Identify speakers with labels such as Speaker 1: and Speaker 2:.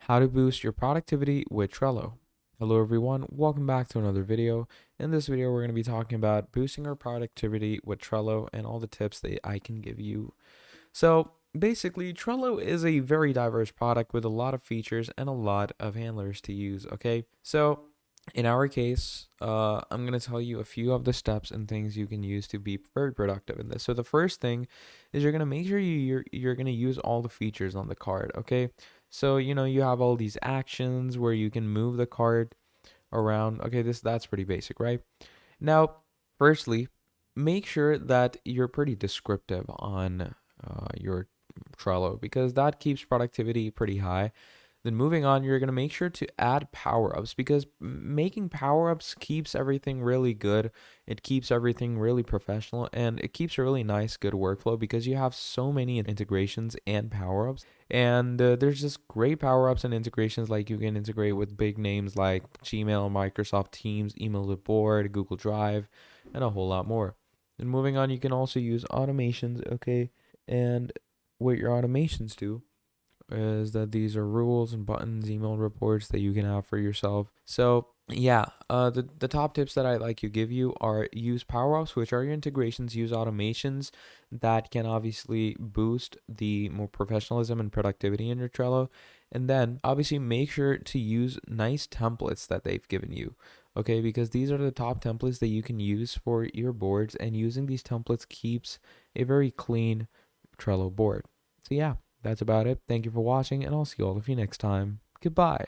Speaker 1: How to boost your productivity with Trello. Hello everyone, welcome back to another video. In this video, we're going to be talking about boosting our productivity with Trello and all the tips that I can give you. So basically, Trello is a very diverse product with a lot of features and a lot of handlers to use, okay? So in our case, I'm going to tell you a few of the steps and things you can use to be very productive in this. So the first thing is you're going to make sure you're going to use all the features on the card, okay? So, you have all these actions where you can move the card around. Okay, that's pretty basic, right? Now, firstly, make sure that you're pretty descriptive on your Trello because that keeps productivity pretty high. Then moving on, you're going to make sure to add power-ups because making power-ups keeps everything really good. It keeps everything really professional and it keeps a really nice, good workflow because you have so many integrations and power-ups. And there's just great power-ups and integrations like you can integrate with big names like Gmail, Microsoft Teams, Email to Board, Google Drive, and a whole lot more. And moving on, you can also use automations, okay? And what your automations do is that these are rules and buttons, email reports that you can have for yourself. So yeah, the top tips that I like to give you are use power ups, which are your integrations, use automations that can obviously boost the more professionalism and productivity in your Trello. And then obviously make sure to use nice templates that they've given you. Okay, because these are the top templates that you can use for your boards, and using these templates keeps a very clean Trello board. So yeah, that's about it. Thank you for watching, and I'll see all of you next time. Goodbye.